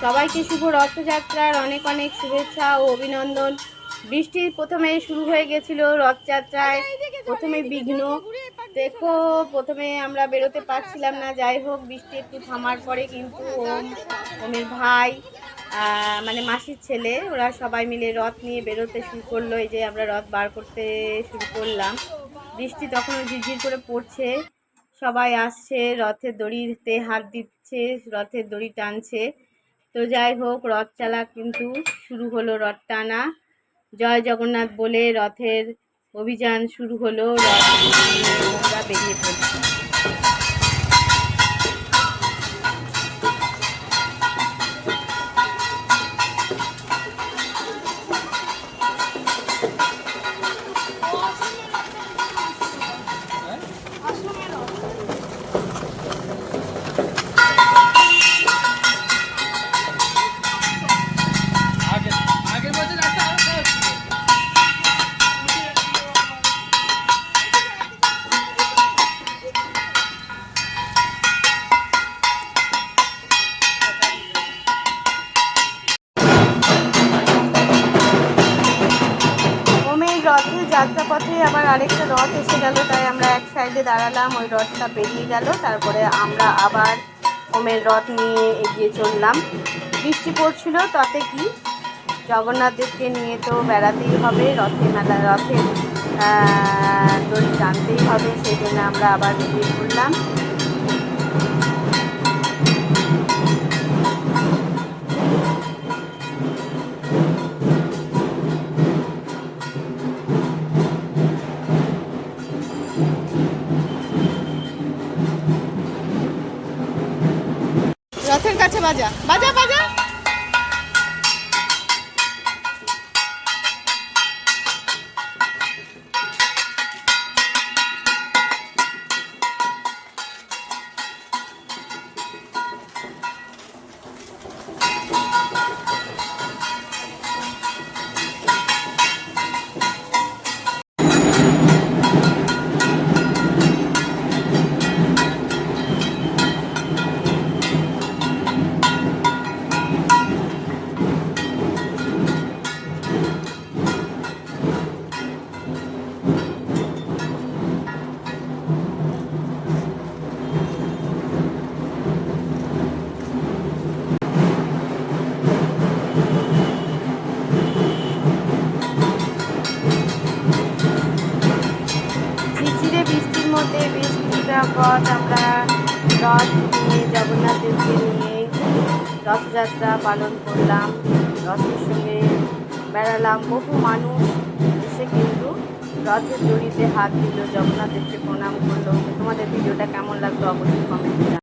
সবাইকে শুভ রথযাত্রার অনেক অনেক শুভেচ্ছা ও অভিনন্দন। বৃষ্টি প্রথমে শুরু হয়ে গেছিল রথযাত্রায়, প্রথমে বিঘ্ন দেখো, প্রথমে আমরা বেরোতে পারছিলাম না। যাই হোক, বৃষ্টি একটু থামার পরে কিন্তু ওমের ভাই মানে মাসির ছেলে, ওরা সবাই মিলে রথ নিয়ে বেরোতে শুরু করলো। এই যে আমরা রথ বার করতে শুরু করলাম। বৃষ্টি তখনও ঝিরঝির করে পড়ছে। সবাই আসছে, রথের দড়িতে হাত দিচ্ছে, রথের দড়ি টানছে। তো যাই হোক, রথ চালা কিন্তু শুরু হলো, রথ টানা। জয় জগন্নাথ বলে রথের অভিযান শুরু হলো। রথ আমরা বেরিয়ে পড়ছি। রথের যাত্রাপথে আবার আরেকটা রথ এসে গেল, তাই আমরা এক সাইডে দাঁড়ালাম। ওই রথটা বেরিয়ে গেল, তারপরে আমরা আবার ওমের রথ নিয়ে এগিয়ে চললাম। বৃষ্টি পড়ছিল, তাতে কি, জগন্নাথ দেবকে নিয়ে তো বেড়াতেই হবে, রথের দড়ি টানতেই হবে, সেই জন্য আমরা আবার বেরিয়ে পড়লাম। রথের কাছে বাজা বাজা বাজা। বৃষ্টির মধ্যে বৃষ্টিটা পথ আমরা রথ নিয়ে জগন্নাথ দেবকে নিয়ে রথযাত্রা পালন করলাম। রথের সঙ্গে বেড়ালাম। বহু মানুষ এসে কিন্তু রথের দড়িতে হাত দিল, জগন্নাথ দেবকে প্রণাম করলো। তোমাদের ভিডিওটা কেমন লাগলো অবশ্যই